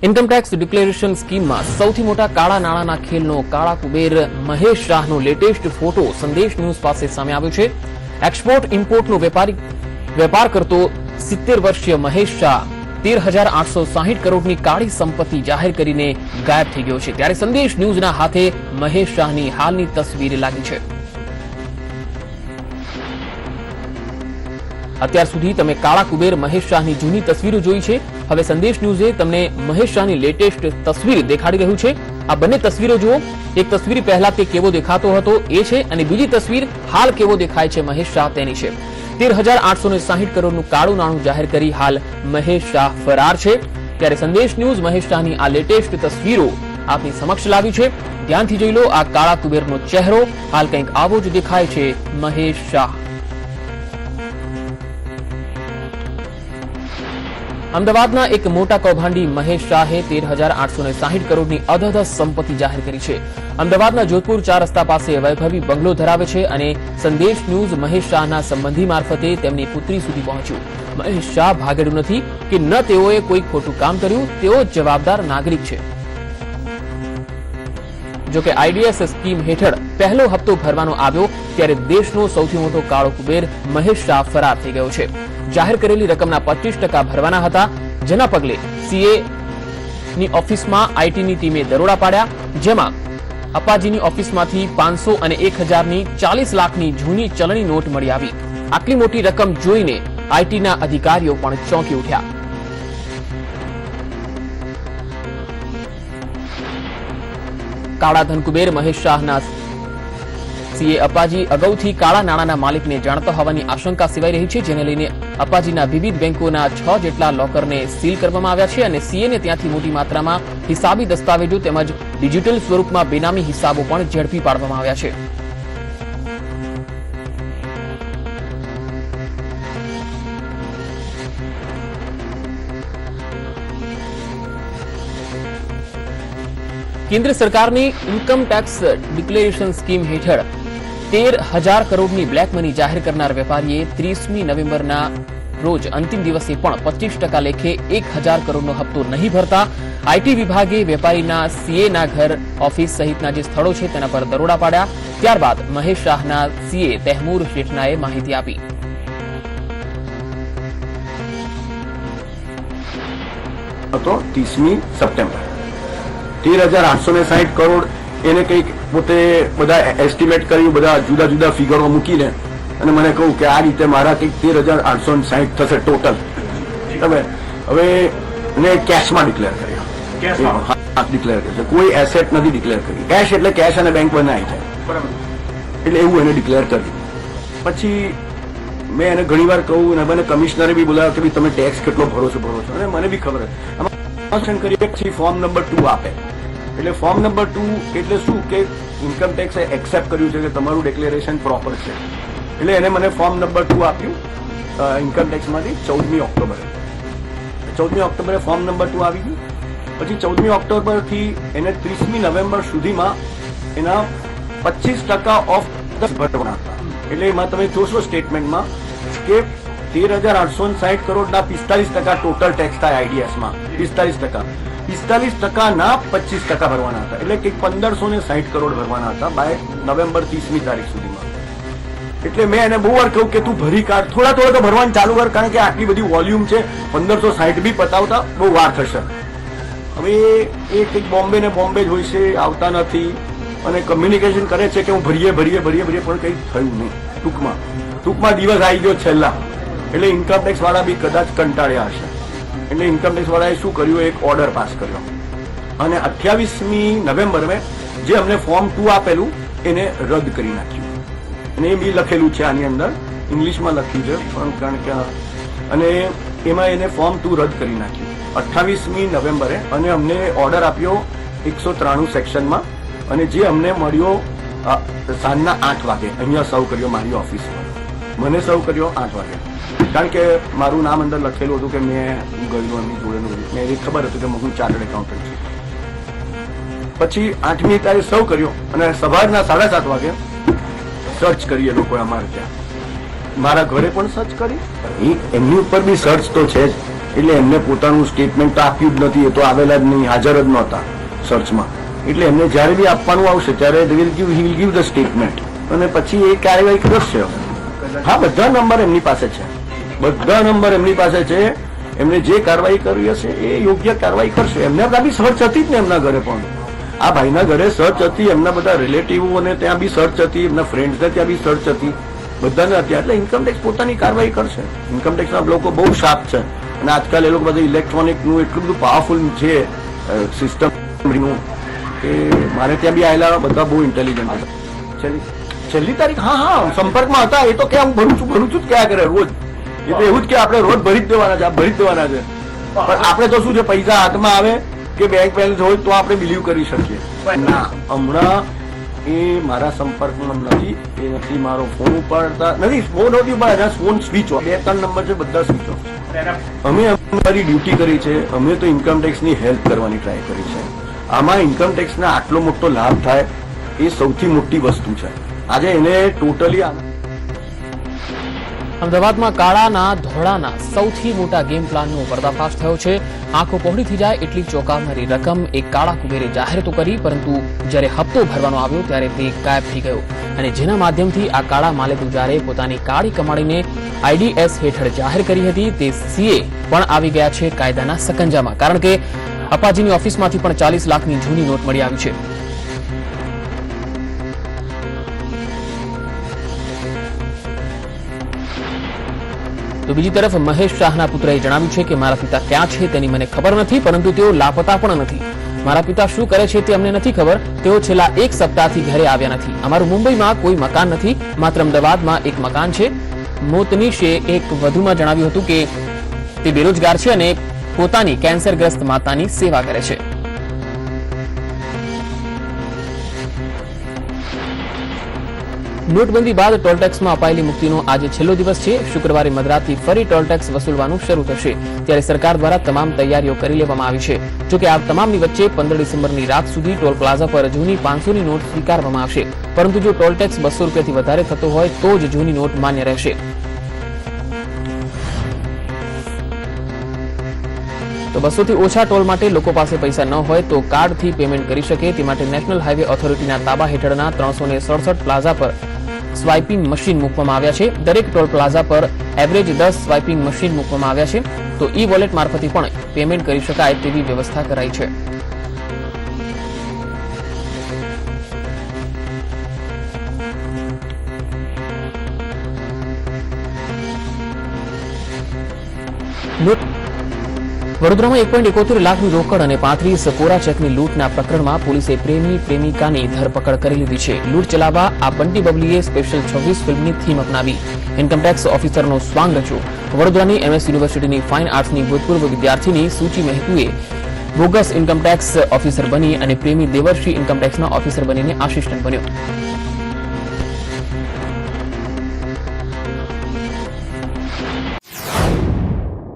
Income tax declaration સ્કીમમાં સૌથી મોટા કાળા નાણાંના ખેલનો કાળા કુબેર મહેશ શાહનો લેટેસ્ટ ફોટો સંદેશ ન્યૂઝ પાસે સામે આવ્યો છે. એક્સપોર્ટ ઇમ્પોર્ટનો વેપાર કરતો 70 વર્ષીય મહેશ શાહ 13,860 કરોડની કાળી સંપત્તિ જાહેર કરીને ગાયબ થઈ ગયો છે. ત્યારે સંદેશ ન્યૂઝના હાથે મહેશ શાહની હાલની તસવીર લાગી છે. અત્યાર સુધી તમે કાળા કુબેર મહેશ શાહની જૂની તસવીરો જોઈ છે. હવે સંદેશ ન્યૂઝે તમને મહેશ શાહની લેટેસ્ટ તસવીર દેખાડી રહ્યું છે. આ બંને તસવીરો જુઓ. એક તસવીર પહેલા તે કેવો દેખાતો હતો એ છે અને બીજી તસવીર હાલ કેવો દેખાય છે મહેશ શાહ તેની છે. 13,860 કરોડનું કાળું નાણું જાહેર કરી હાલ મહેશ શાહ ફરાર છે. ત્યારે સંદેશ ન્યૂઝ મહેશ શાહની આ લેટેસ્ટ તસવીરો આપની સમક્ષ લાવી છે. ધ્યાનથી જોઈ લો. આ કાળા કુબેરનો ચહેરો હાલ કંઈક આવો જ દેખાય છે મહેશ શાહ. અમદાવાદના એક મોટા કૌભાંડી મહેશ શાહે 13,860 કરોડની અધધ સંપત્તિ જાહેર કરી છે. અમદાવાદના જોધપુર 4 રસ્તા પાસે વૈભવી બંગલો ધરાવે છે અને સંદેશ ન્યૂઝ મહેશ શાહના સંબંધી મારફતે તેમની પુત્રી સુધી પહોંચ્યું. મહેશ શાહ ભાગેડું નથી કે ન તેઓએ કોઈ ખોટું કામ કર્યું. તેઓ જવાબદાર નાગરિક છે. જોકે આઈડીએસ સ્કીમ હેઠળ પહેલો હપ્તો ભરવાનો આવ્યો ત્યારે દેશનો સૌથી મોટો કાળો કુબેર મહેશ શાહ ફરાર થઈ ગયો છે. જાહેર કરેલી રકમના 25% ભરવાના હતા, જેના પગલે સીએ ની ઓફિસમાં આઈટીની ટીમે દરોડા પાડ્યા, જેમાં અપાજીની ઓફિસમાંથી 500 અને 1,000ની 40 લાખની જૂની ચલણી નોટ મળી આવી. આટલી મોટી રકમ જોઈને આઈટીના અધિકારીઓ પણ ચોંકી ઉઠ્યા. કાળા ધનકુબેર મહેશ શાહના સીએ અપાજી અગાઉથી કાળા નાણાંના માલિકને જાણતા હોવાની આશંકા સેવાઈ રહી છે, જેને લઈને અપાજીના વિવિધ બેંકોના 6 જેટલા લોકરને સીલ કરવામાં આવ્યા છે અને સીએને ત્યાંથી મોટી માત્રામાં હિસાબી દસ્તાવેજો તેમજ ડિજિટલ સ્વરૂપમાં બેનામી હિસાબો પણ ઝડપી પાડવામાં આવ્યા છે. કેન્દ્ર સરકારની ઇન્કમ ટેક્સ ડિક્લેરેશન સ્કીમ હેઠળ 13,000 કરોડની બ્લેક મની જાહેર કરનાર વેપારીએ 30મી નવેમ્બરના રોજ અંતિમ દિવસે પણ 25% લેખે 1,000 કરોડનો હપ્તો નહીં ભરતા આઈટી વિભાગે વેપારીના સીએના ઘર, ઓફિસ સહિતના જે સ્થળો છે તેના પર દરોડા પાડ્યા. ત્યારબાદ મહેશ શાહના સીએ તૈમૂર શેઠનાએ માહિતી આપી. હતો 30મી સપ્ટેમ્બર 13,860 કરોડ એને કંઈક પોતે બધા એસ્ટિમેટ કર્યું, બધા જુદા જુદા ફિગરો મૂકીને અને મને કહું કે આ રીતે મારા કંઈક 13,860 થશે ટોટલ. હવે એને કેશમાં ડિક્લેર કર્યો. ડિક્લેર કરશે, કોઈ એસેટ નથી ડિક્લેર કરી. કેશ એટલે કેશ અને બેંક બંને આવી જાય, એટલે એવું એને ડિક્લેર કર્યું. પછી મેં એને ઘણી વાર કહું અને મને કમિશનરે બી બોલાવ્યો કે તમે ટેક્સ કેટલો ભરો છો અને મને બી ખબર હતી. પછી ફોર્મ નંબર 2 આપે. એટલે ફોર્મ નંબર 2 એટલે શું કે ઇન્કમ ટેક્સે એક્સેપ્ટ કર્યું છે કે તમારું ડિક્લેરેશન પ્રોપર છે. એટલે એને મને ફોર્મ નંબર 2 આપ્યું ઇન્કમ ટેક્સમાંથી 14મી ઓક્ટોબરે. 14મી ઓક્ટોબરે ફોર્મ નંબર 2 આવી ગયું. પછી 14મી ઓક્ટોબરથી એને 30મી નવેમ્બર સુધીમાં એના 25% ઓફ ભરવાના હતા. એટલે એમાં તમે જોશો સ્ટેટમેન્ટમાં કે 13,860 કરોડના 45% ટોટલ ટેક્સ થાય આઈડીએસમાં. 45%ના 25% ભરવાના હતા. એટલે કંઈક 1,560 કરોડ ભરવાના હતા બાય નવેમ્બર 30મી તારીખ સુધીમાં. એટલે મેં એને બહુ વાર કહ્યું કે તું ભરી કાઢ, થોડા તો ભરવાનું ચાલુ કર, કારણ કે આટલી બધી વોલ્યુમ છે, 1,560 બી પતાવતા બહુ વાર થશે. હવે એ કંઈક બોમ્બે ને બોમ્બે જ હોય છે, આવતા નથી અને કમ્યુનિકેશન કરે છે કે હું ભરીએ પણ કંઈ થયું નહીં. ટૂંકમાં દિવસ આવી ગયો છેલ્લા. એટલે ઇન્કમટેક્સ વાળા બી કદાચ કંટાળ્યા હશે. એટલે ઇન્કમટેક્સ વાળાએ શું કર્યું, એક ઓર્ડર પાસ કર્યો અને 28મી નવેમ્બરે જે અમને ફોર્મ 2 આપેલું એને રદ કરી નાખ્યું. અને એ બી લખેલું છે આની અંદર, ઇંગ્લિશમાં લખ્યું છે પણ કારણ કે અને એમાં એને ફોર્મ 2 રદ કરી નાખ્યું 28મી નવેમ્બરે. અને અમને ઓર્ડર આપ્યો 193 સેક્શનમાં અને જે અમને મળ્યો સાંજના 8 વાગે. અહીંયા સર્વ કર્યો મારી ઓફિસમાં. મને સર્વ કર્યો 8 વાગે, કારણ કે મારું નામ અંદર લખેલું હતું કે મેં ગયેલું એમની જોડેલું. મેં એ ખબર હતું કે હું ચાર્ટર્ડ એકાઉન્ટન્ટ છું. પછી 8મી તારીખ સર્વ કર્યો અને સવારના 7:30 વાગે સર્ચ કરીએ લોકોએ અમારે ત્યાં. મારા ઘરે પણ સર્ચ કરી, એમની ઉપર બી સર્ચ તો છે જ. એટલે એમને પોતાનું સ્ટેટમેન્ટ તો આપ્યું જ નથી, એ તો આવેલા જ નહીં, હાજર જ નહોતા સર્ચમાં. એટલે એમને જ્યારે બી આપવાનું આવશે ત્યારે he will give the statement અને પછી એ કાર્યવાહી કરશે. હા, બધા નંબર એમની પાસે છે, બધા નંબર એમની પાસે છે. એમને જે કાર્યવાહી કરવી હશે એ યોગ્ય કાર્યવાહી કરશે. એમના બી સર્ચ હતી જ ને, એમના ઘરે પણ આ ભાઈના ઘરે સર્ચ હતી, એમના બધા રિલેટિવોને ત્યાં બી સર્ચ હતી, એમના ફ્રેન્ડ્સને ત્યાં બી સર્ચ હતી, બધાને હતી. એટલે ઇન્કમટેક્સ પોતાની કાર્યવાહી કરશે. ઇન્કમટેક્સના લોકો બહુ શાર્પ છે અને આજકાલ એ લોકો બધા ઇલેક્ટ્રોનિકનું એટલું બધું પાવરફુલ છે સિસ્ટમનું કે મારે ત્યાં બી આવેલા બધા બહુ ઇન્ટેલિજન્ટ છે. છેલ્લી તારીખ હા સંપર્કમાં હતા. એ તો કે હું ભરું છું ક્યાં કરે રોજ. એ તો એવું જ કે આપણે રોજ ભરી જ દેવાના છે, ભરી જ દેવાના છે. પણ આપણે તો શું છે, પૈસા હાથમાં આવે કે બેંક બેલેન્સ હોય તો આપણે બિલીવ કરી શકીએ. ના, હમણાં એ મારા સંપર્કમાં નથી, એ નથી મારો ફોન ઉપાડતા નથી, ફોન નથી ઉપાડતા, ફોન સ્વિચ ઓફ. 2-3 નંબર છે, બધા સ્વિચ ઓફ. અમે અમારી ડ્યુટી કરી છે, અમે તો ઇન્કમટેક્સની હેલ્પ કરવાની ટ્રાય કરી છે. આમાં ઇન્કમટેક્સના આટલો મોટો લાભ થાય એ સૌથી મોટી વસ્તુ છે. આજે એને ટોટલી અમદાવાદમાં કાળાના ધોળાના સૌથી મોટા ગેમ પ્લાનનો પર્દાફાશ થયો છે. આંખો પહોળી થઈ જાય એટલી ચોંકાવનારી રકમ એક કાળા કુબેરે જાહેર તો કરી, પરંતુ જ્યારે હપ્તો ભરવાનો આવ્યો ત્યારે તે ગાયબ થઈ ગયો. અને જેના માધ્યમથી આ કાળા માલેતુજારે પોતાની કાળી કમાણીને IDS હેઠળ જાહેર કરી હતી, તે CA પણ આવી ગયા છે કાયદાના સકંજામાં. કારણ કે અપાજીની ઓફિસમાંથી પણ 40 લાખની જૂની નોટ મળી આવી છે. તો બીજી તરફ મહેશ શાહના પુત્રએ જણાવ્યું છે કે મારા પિતા ક્યાં છે તેની મને ખબર નથી, પરંતુ તેઓ લાપતા પણ નથી. મારા પિતા શું કરે છે તે અમને નથી ખબર. તેઓ છેલ્લા 1 સપ્તાહથી ઘરે આવ્યા નથી. અમારું મુંબઈમાં કોઈ મકાન નથી, માત્ર અમદાવાદમાં એક મકાન છે. મોતનીશે એક વધુમાં જણાવ્યું હતું કે તે બેરોજગાર છે અને પોતાની કેન્સરગ્રસ્ત માતાની સેવા કરે છે. નોટબંધી બાદ ટોલટેક્સમાં અપાયેલી મુક્તિનો આજે છેલ્લો દિવસ છે. શુક્રવારે મધરાતથી ફરી ટોલટેક્સ વસૂલવાનું શરૂ થશે. ત્યારે સરકાર દ્વારા તમામ તૈયારીઓ કરી લેવામાં આવી છે. જોકે આ તમામની વચ્ચે 15 ડિસેમ્બરની રાત સુધી ટોલ પ્લાઝા પર જૂની 500ની નોટ સ્વીકારવામાં આવશે. પરંતુ જો ટોલટેક્સ 200 રૂપિયાથી વધારે થતો હોય તો જ જૂની નોટ માન્ય રહેશે. તો 200 થી ઓછા ટોલ માટે લોકો પાસે પૈસા ન હોય તો કાર્ડથી પેમેન્ટ કરી શકે. તે માટે નેશનલ હાઈવે ઓથોરિટીના તાબા હેઠળના 367 પ્લાઝા પર સ્વાઇપિંગ મશીન મૂકવામાં આવ્યા છે. દરેક ટોલ પ્લાઝા પર એવરેજ 10 સ્વાઇપિંગ મશીન મૂકવામાં આવ્યા છે. તો વોલેટ મારફતે પણ પેમેન્ટ કરી શકાય તેવી વ્યવસ્થા કરાઈ છે. વડોદરામાં 1.71 લાખની રોકડ અને 35 કોરા ચેકની લૂંટના પ્રકરણમાં પોલીસે પ્રેમિકાની ધરપકડ કરી લીધી છે. લૂંટ ચલાવવા આ બંટી બબલીએ સ્પેશિયલ 26 ફિલ્મની થીમ અપનાવી ઇન્કમટેક્સ ઓફિસરનો સ્વાંગ રચ્યો. વડોદરાની MS યુનિવર્સિટીની ફાઇન આર્ટ્સની ભૂતપૂર્વ વિદ્યાર્થીની સૂચિ મહેતુએ બોગસ ઇન્કમટેક્સ ઓફિસર બની અને પ્રેમી દેવર્ષિ ઇન્કમટેક્સના ઓફિસર બનીને આસિસ્ટન્ટ બન્યો.